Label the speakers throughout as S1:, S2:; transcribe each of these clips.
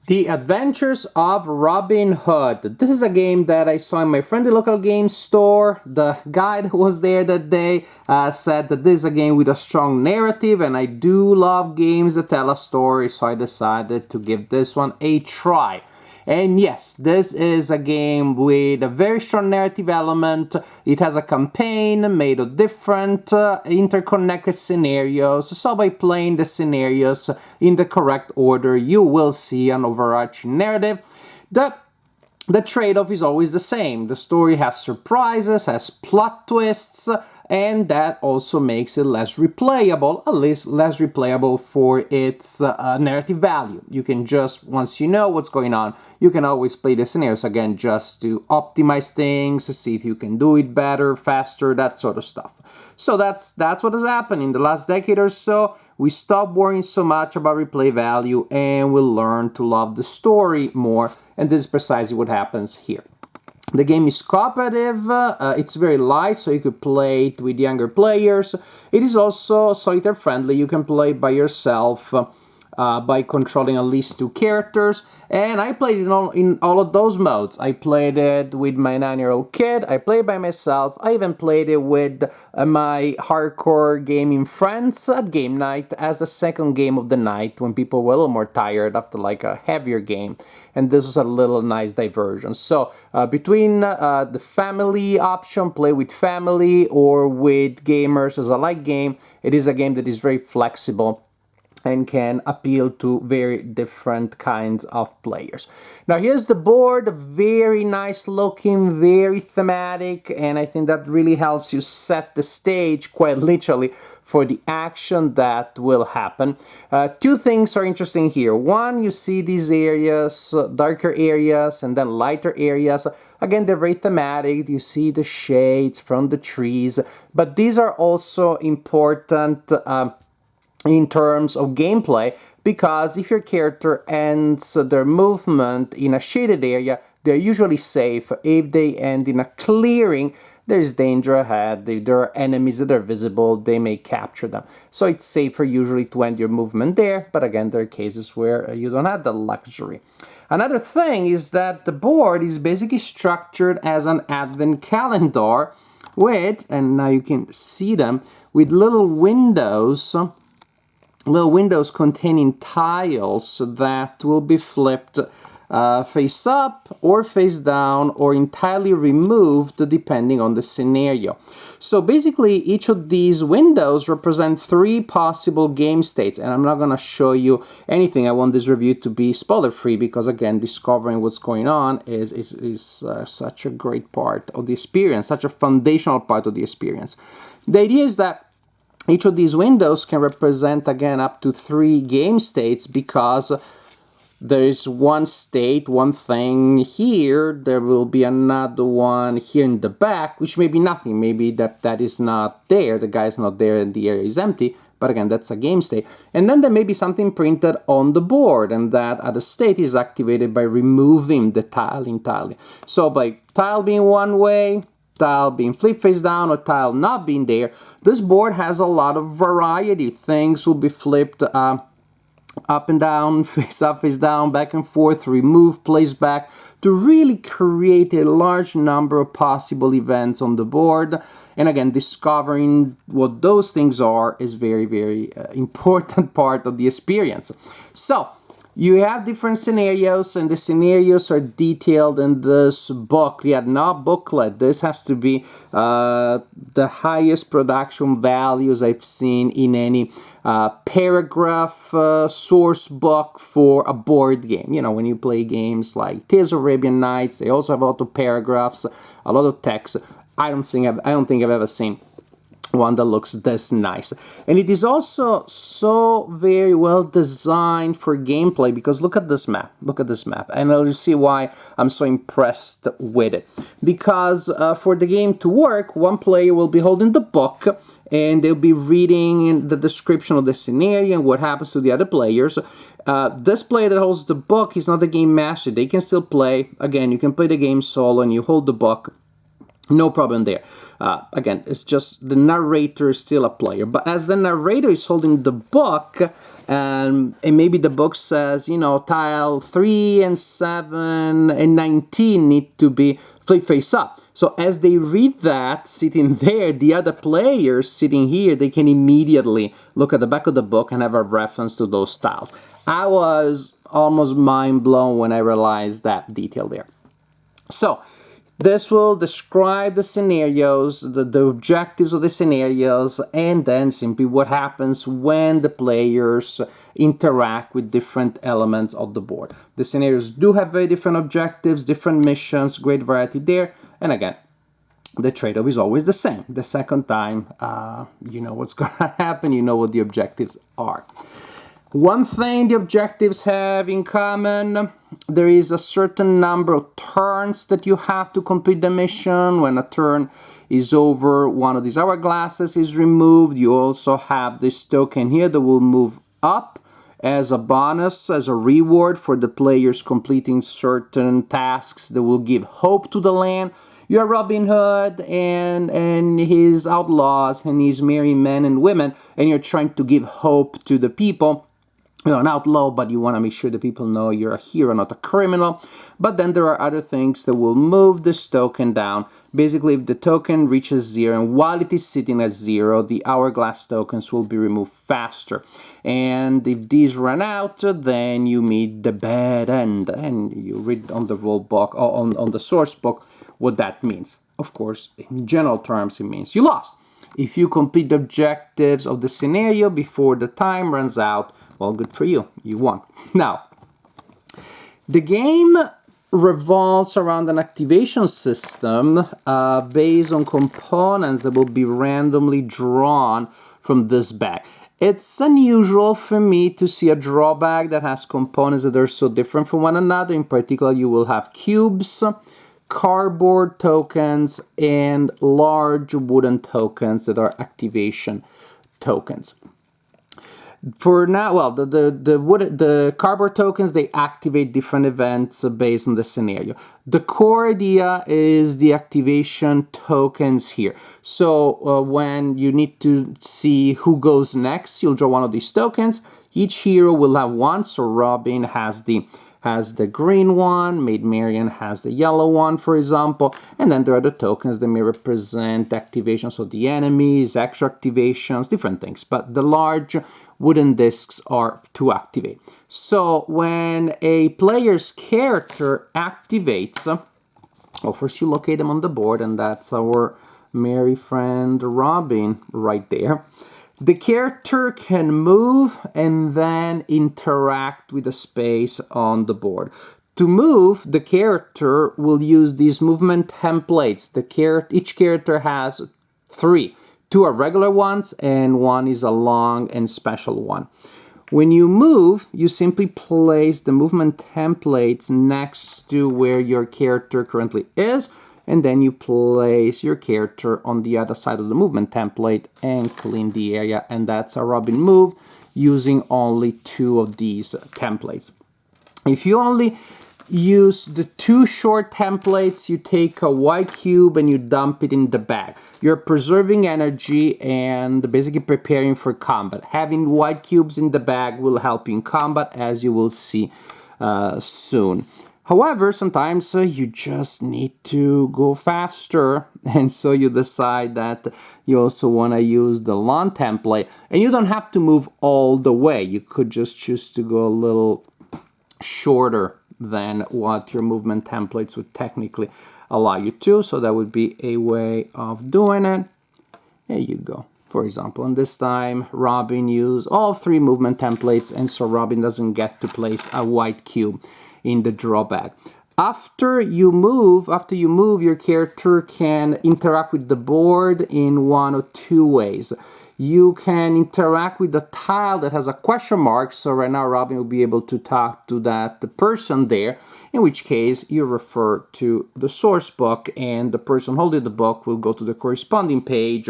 S1: The Adventures of Robin Hood. This is a game that I saw in my friendly local game store. The guy that was there that day said that this is a game with a strong narrative, and I do love games that tell a story, so I decided to give this one a try. And yes, this is a game with a very strong narrative element. It has a campaign made of different interconnected scenarios. So by playing the scenarios in the correct order, you will see an overarching narrative. The trade-off is always the same. The story has surprises, has plot twists, and that also makes it less replayable, at least less replayable for its narrative value. You can just, once you know what's going on, you can always play the scenarios again just to optimize things, see if you can do it better, faster, that sort of stuff. So that's what has happened in the last decade or so. We stopped worrying so much about replay value and we learned to love the story more, and this is precisely what happens here. The game is cooperative, it's very light, so you could play it with younger players. It is also solitaire friendly. You can play by yourself by controlling at least 2 characters. And I played it in all of those modes. I played it with my 9-year-old kid, I played by myself, I even played it with my hardcore gaming friends at game night as the second game of the night when people were a little more tired after like a heavier game. And this was a little nice diversion. So between the family option, play with family, or with gamers as a light game, it is a game that is very flexible and can appeal to very different kinds of players. Now here's the board, very nice looking, very thematic, and I think that really helps you set the stage, quite literally, for the action that will happen. 2 things are interesting here. One, you see these areas, darker areas, and then lighter areas. Again, they're very thematic. You see the shades from the trees, but these are also important in terms of gameplay, because if your character ends their movement in a shaded area, they're usually safe. If they end in a clearing, there's danger ahead. If there are enemies that are visible, they may capture them. So it's safer usually to end your movement there, but again, there are cases where you don't have the luxury. Another thing is that the board is basically structured as an advent calendar with, and now you can see them, with little windows containing tiles that will be flipped face up or face down or entirely removed depending on the scenario. So basically each of these windows represent 3 possible game states, and I'm not going to show you anything. I want this review to be spoiler free because again, discovering what's going on is such a great part of the experience, such a foundational part of the experience. The idea is that each of these windows can represent, again, up to 3 game states, because there is one state, one thing here, there will be another one here in the back, which may be nothing. Maybe that is not there, the guy's not there and the area is empty, but again, that's a game state. And then there may be something printed on the board, and that other state is activated by removing the tile entirely. So by tile being one way, tile being flipped face down, or tile not being there, this board has a lot of variety. Things will be flipped up and down, face up, face down, back and forth, remove, place back, to really create a large number of possible events on the board. And again, discovering what those things are is very, very important part of the experience. So you have different scenarios, and the scenarios are detailed in this book. Yeah, not booklet. This has to be the highest production values I've seen in any paragraph source book for a board game. You know, when you play games like Tales of Arabian Nights, they also have a lot of paragraphs, a lot of text. I don't think I've ever seen one that looks this nice. And it is also so very well designed for gameplay, because look at this map, and you'll see why I'm so impressed with it. Because for the game to work, one player will be holding the book and they'll be reading the description of the scenario and what happens to the other players. This player that holds the book is not the game master. They can still play. Again, you can play the game solo and you hold the book. No problem there. Again, it's just the narrator is still a player. But as the narrator is holding the book, and maybe the book says, you know, tile 3 and 7 and 19 need to be flip face up. So as they read that sitting there, the other players sitting here, they can immediately look at the back of the book and have a reference to those tiles. I was almost mind blown when I realized that detail there. So this will describe the scenarios, the objectives of the scenarios, and then simply what happens when the players interact with different elements of the board. The scenarios do have very different objectives, different missions, great variety there. And again, the trade-off is always the same. The second time, you know what's going to happen, you know what the objectives are. One thing the objectives have in common, there is a certain number of turns that you have to complete the mission. When a turn is over, one of these hourglasses is removed. You also have this token here that will move up as a bonus, as a reward for the players completing certain tasks that will give hope to the land. You are Robin Hood and his outlaws and his merry men and women, and you're trying to give hope to the people. You're an outlaw, but you want to make sure that people know you're a hero, not a criminal. But then there are other things that will move this token down. Basically, if the token reaches 0, and while it is sitting at 0, the hourglass tokens will be removed faster. And if these run out, then you meet the bad end. And you read on the rule book, or on the source book, what that means. Of course, in general terms, it means you lost. If you complete the objectives of the scenario before the time runs out, well, good for you. You won. Now, the game revolves around an activation system based on components that will be randomly drawn from this bag. It's unusual for me to see a draw bag that has components that are so different from one another. In particular, you will have cubes, cardboard tokens, and large wooden tokens that are activation tokens. For now, well, the cardboard tokens, they activate different events based on the scenario. The core idea is the activation tokens here. So when you need to see who goes next, you'll draw one of these tokens. Each hero will have one. So Robin has the green one, Maid Marian has the yellow one, for example, and then there are the tokens that may represent activation, so the enemies, extra activations, different things, but the large wooden discs are to activate. So when a player's character activates, well, first you locate them on the board, and that's our merry friend Robin right there. The character can move and then interact with the space on the board. To move, the character will use these movement templates. Each character has 3. 2 are regular ones and 1 is a long and special one. When you move, you simply place the movement templates next to where your character currently is, and then you place your character on the other side of the movement template and clean the area, and that's a Robin move using only 2 of these templates. If you only use the 2 short templates, you take a white cube and you dump it in the bag. You're preserving energy and basically preparing for combat. Having white cubes in the bag will help you in combat, as you will see soon. However, sometimes you just need to go faster, and so you decide that you also want to use the long template, and you don't have to move all the way. You could just choose to go a little shorter than what your movement templates would technically allow you to, so that would be a way of doing it. There you go. For example, and this time Robin used all 3 movement templates, and so Robin doesn't get to place a white cube in the drawback. After you move, your character can interact with the board in 1 or 2 ways. You can interact with the tile that has a question mark, so right now Robin will be able to talk to the person there, in which case you refer to the source book, and the person holding the book will go to the corresponding page.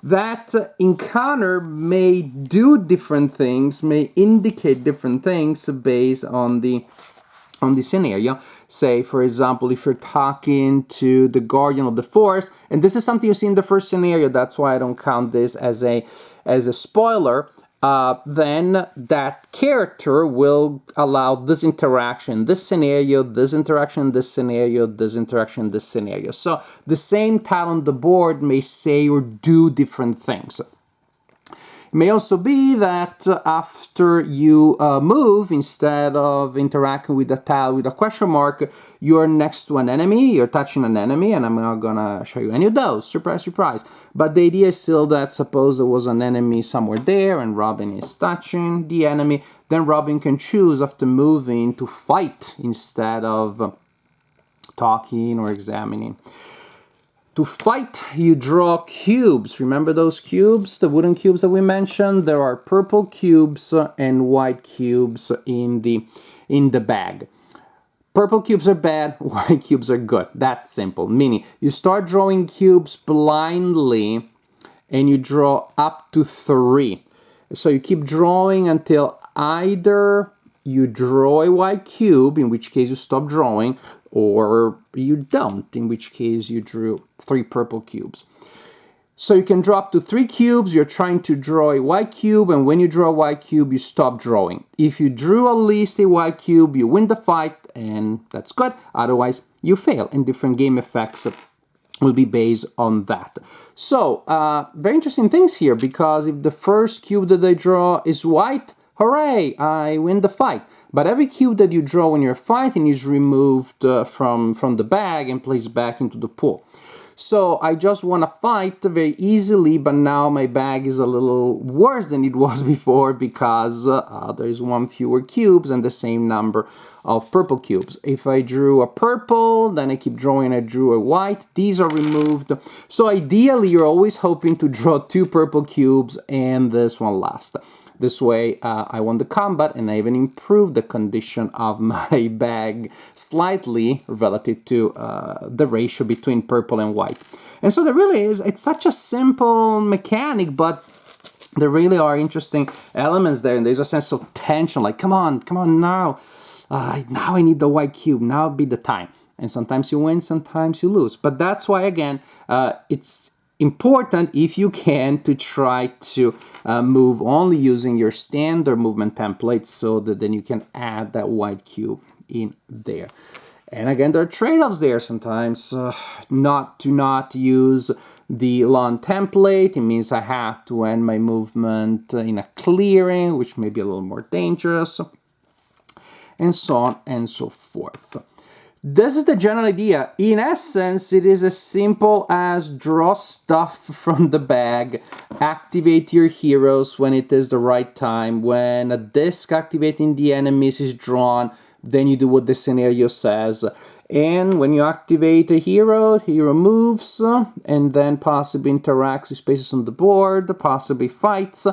S1: That encounter may do different things, may indicate different things based on the on this scenario. Say, for example, if you're talking to the guardian of the forest, and this is something you see in the first scenario, that's why I don't count this as a spoiler, then that character will allow this interaction, this scenario, this interaction, this scenario, this interaction, this scenario. So the same tile on the board may say or do different things. It may also be that after you move, instead of interacting with the tile with a question mark, you're next to an enemy, you're touching an enemy, and I'm not gonna show you any of those, surprise, surprise. But the idea is still that suppose there was an enemy somewhere there and Robin is touching the enemy, then Robin can choose after moving to fight instead of talking or examining. To fight, you draw cubes. Remember those cubes, the wooden cubes that we mentioned? There are purple cubes and white cubes in the bag. Purple cubes are bad, white cubes are good. That's simple. Meaning, you start drawing cubes blindly and you draw up to 3. So you keep drawing until either you draw a white cube, in which case you stop drawing, or you don't, in which case you drew 3 purple cubes. So you can draw up to 3 cubes, you're trying to draw a white cube, and when you draw a white cube, you stop drawing. If you drew at least a white cube, you win the fight, and that's good. Otherwise, you fail, and different game effects will be based on that. So, very interesting things here, because if the first cube that I draw is white, hooray, I win the fight. But every cube that you draw when you're fighting is removed from the bag and placed back into the pool. So I just won a fight very easily, but now my bag is a little worse than it was before because there's 1 fewer cubes and the same number of purple cubes. If I drew a purple, then I keep drawing, I drew a white, these are removed. So ideally, you're always hoping to draw 2 purple cubes and this one last. This way, I won the combat, and I even improved the condition of my bag slightly relative to the ratio between purple and white. And so there really is, it's such a simple mechanic, but there really are interesting elements there, and there's a sense of tension, like, come on now. Now I need the white cube, now be the time. And sometimes you win, sometimes you lose. But that's why, again, it's important, if you can, to try to move only using your standard movement template so that then you can add that white cube in there. And again, there are trade-offs there sometimes. Not use the lawn template. It means I have to end my movement in a clearing, which may be a little more dangerous, and so on and so forth. This is the general idea. In essence, it is as simple as draw stuff from the bag, activate your heroes when it is the right time. When a disc activating the enemies is drawn, then you do what the scenario says. And when you activate a hero moves, and then possibly interacts with spaces on the board, possibly fights,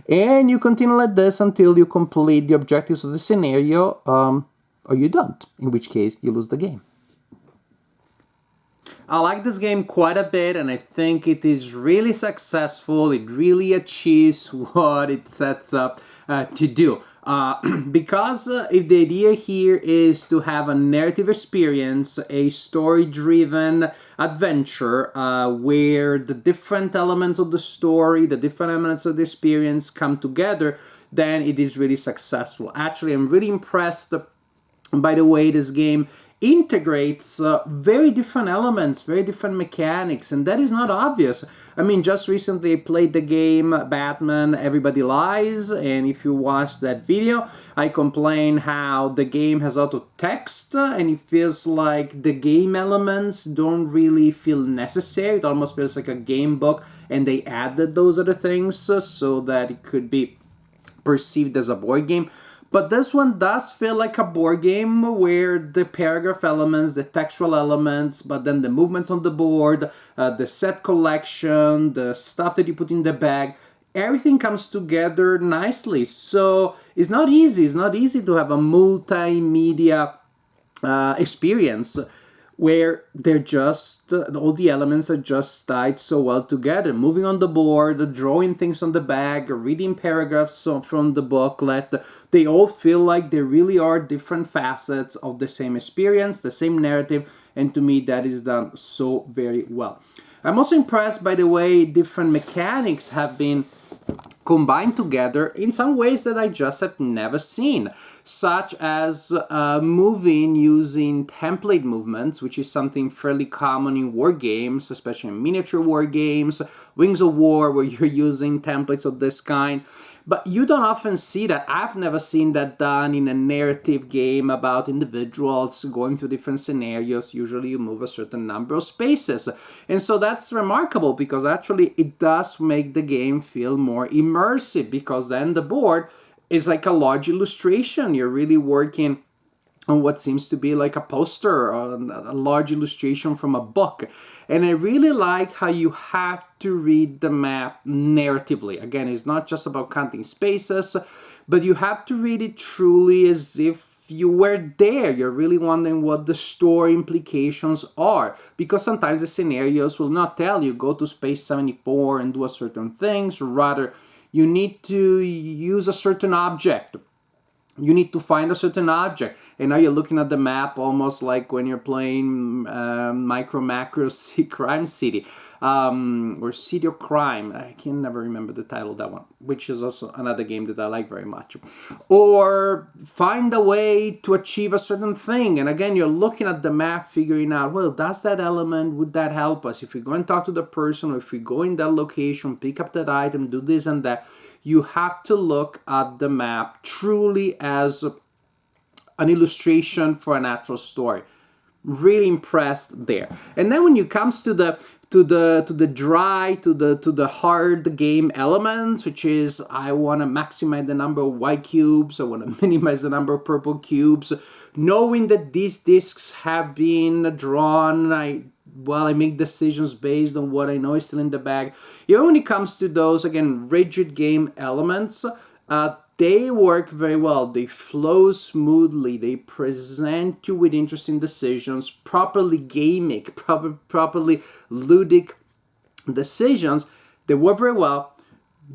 S1: and you continue like this until you complete the objectives of the scenario, or you don't, in which case you lose the game. I like this game quite a bit, and I think it is really successful. It really achieves what it sets up to do. Because if the idea here is to have a narrative experience, a story-driven adventure where the different elements of the story, the different elements of the experience come together, then it is really successful. Actually, I'm really impressed by the way this game integrates very different elements, very different mechanics, and that is not obvious. I mean, just recently I played the game Batman Everybody Lies, and if you watch that video, I complain how the game has auto text, and it feels like the game elements don't really feel necessary. It almost feels like a game book, and they added those other things so that it could be perceived as a board game. But this one does feel like a board game where the paragraph elements, the textual elements, but then the movements on the board, the set collection, the stuff that you put in the bag, everything comes together nicely. So it's not easy. It's not easy to have a multimedia experience. where they're just all the elements are just tied so well together. Moving on the board, drawing things on the back, reading paragraphs from the booklet, they all feel like they really are different facets of the same experience, the same narrative, and to me that is done so very well. I'm also impressed by the way different mechanics have been combined together in some ways that I just have never seen, such as moving using template movements, which is something fairly common in war games, especially in miniature war games, Wings of War, where you're using templates of this kind. But you don't often see that. I've never seen that done in a narrative game about individuals going through different scenarios. Usually you move a certain number of spaces. And so that's remarkable because actually it does make the game feel more immersive, because then the board is like a large illustration. You're really working on what seems to be like a poster or a large illustration from a book. And I really like how you have to read the map narratively. Again, it's not just about counting spaces, but you have to read it truly as if you were there. You're really wondering what the story implications are, because sometimes the scenarios will not tell you go to space 74 and do a certain things. Rather, you need to use a certain object. You need to find a certain object, and now you're looking at the map almost like when you're playing Micro Macro Crime City, or City of Crime. I can never remember the title of that one, which is also another game that I like very much. Or find a way to achieve a certain thing, and again, you're looking at the map, figuring out, well, does that element, would that help us? If we go and talk to the person, or if we go in that location, pick up that item, do this and that. You have to look at the map truly as an illustration for an actual story. Really impressed there. And then when it comes to the hard game elements, which is I want to maximize the number of white cubes, I want to minimize the number of purple cubes, knowing that these discs have been drawn, I make decisions based on what I know is still in the bag. Even when it comes to those, again, rigid game elements, they work very well. They flow smoothly. They present you with interesting decisions, properly gamic, properly ludic decisions. They work very well.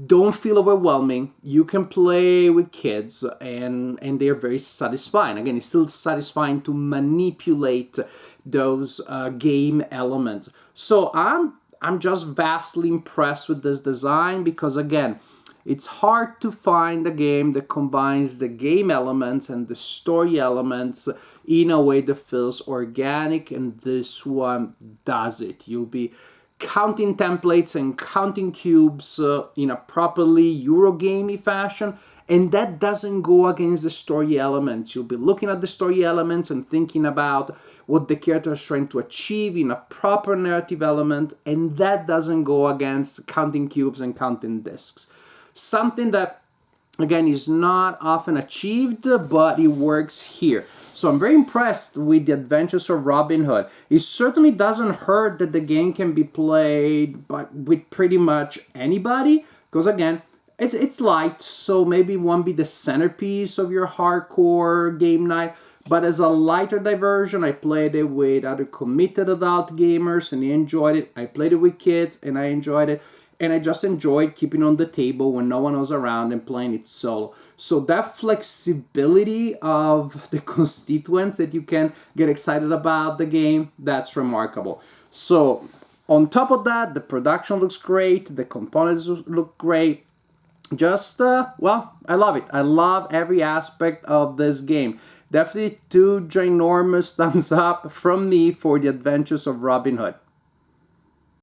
S1: Don't feel overwhelming. You can play with kids and they're very satisfying. Again, it's still satisfying to manipulate those game elements. So I'm just vastly impressed with this design, because again, it's hard to find a game that combines the game elements and the story elements in a way that feels organic, and this one does it. You'll be counting templates and counting cubes in a properly Eurogamey fashion, and that doesn't go against the story elements. You'll be looking at the story elements and thinking about what the character is trying to achieve in a proper narrative element, and that doesn't go against counting cubes and counting discs. Something that, again, is not often achieved, but it works here. So I'm very impressed with the Adventures of Robin Hood. It certainly doesn't hurt that the game can be played with pretty much anybody, because again, it's light, so maybe it won't be the centerpiece of your hardcore game night, but as a lighter diversion, I played it with other committed adult gamers and they enjoyed it. I played it with kids and I enjoyed it. And I just enjoyed keeping on the table when no one was around and playing it solo. So that flexibility of the constituents that you can get excited about the game, that's remarkable. So on top of that, the production looks great, the components look great. Just, I love it. I love every aspect of this game. Definitely 2 ginormous thumbs up from me for the Adventures of Robin Hood.